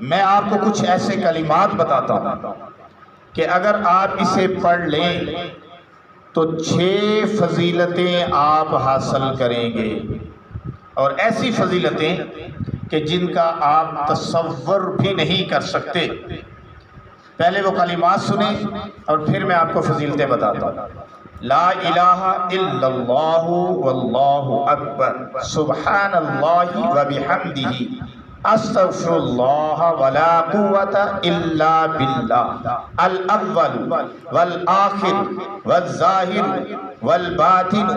मैं आपको कुछ ऐसे कलिमात बताता हूँ कि अगर आप इसे पढ़ लें तो 6 फजीलतें आप हासिल करेंगे, और ऐसी फजीलतें कि जिनका आप तसव्वुर भी नहीं कर सकते। पहले वो कलिमात सुने और फिर मैं आपको फजीलतें बताता हूँ। ला इलाहा इल्लल्लाहु वल्लाहु अकबर, सुब्हानल्लाहि व बिहम्दिही, अस्तगफिरुल्लाह वला कुव्वता इल्ला बिल्लाह, अल अव्वल वल आखिर वल ज़ाहिर वल बातिन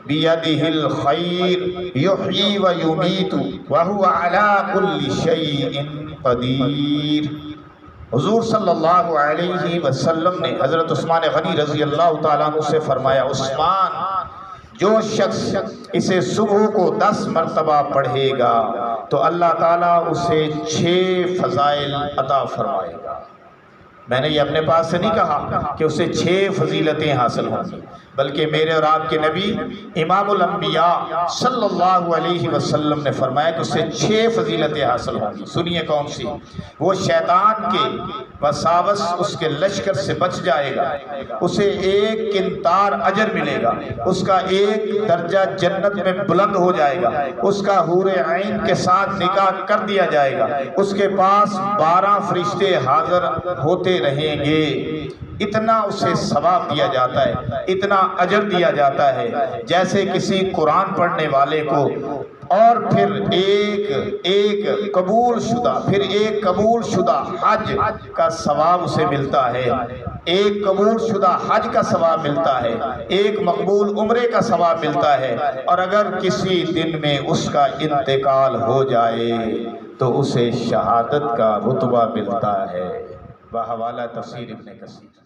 बियदिहिल खैर युहयी व युमीतु व हुवा अला कुल्लि शैइन कदीर। हुजूर सल्लल्लाहु अलैहि वसल्लम ने हज़रत उस्मान गनी रज़ी अल्लाह ताला अन्हु से फरमाया, उस्मान, जो शख्स इसे सुबह को 10 मरतबा पढ़ेगा तो अल्लाह ताला उसे 6 फ़ज़ाइल अता फरमाएगा। मैंने ये अपने पास से नहीं कहा कि उसे 6 फजीलतें हासिल होंगी, बल्कि मेरे और आपके नबी इमामुल अंबिया सल्लल्लाहु अलैहि वसल्लम ने फरमाया कि उसे 6 फजीलतें हासिल होंगी। सुनिए कौन सी? वो शैतान के वसावस, उसके लश्कर से बच जाएगा, उसे 1 किंतार अजर मिलेगा, उसका 1 दर्जा जन्नत में बुलंद हो जाएगा, उसका हूरे ऐन के साथ निकाह कर दिया जाएगा, उसके पास 12 फरिश्ते हाजिर होते रहेंगे। इतना उसे सवाब दिया जाता है, इतना अजर दिया जाता है जैसे किसी कुरान पढ़ने वाले को, और फिर एक कबूल शुदा, फिर एक कबूल शुदा हज का सवाब उसे मिलता है, एक कबूल शुदा हज का सवाब मिलता है, एक मकबूल उम्रे का सवाब मिलता है, और अगर किसी दिन में उसका इंतकाल हो जाए तो उसे शहादत का रुतबा मिलता है। हवाला तफसीर इब्न कसीर।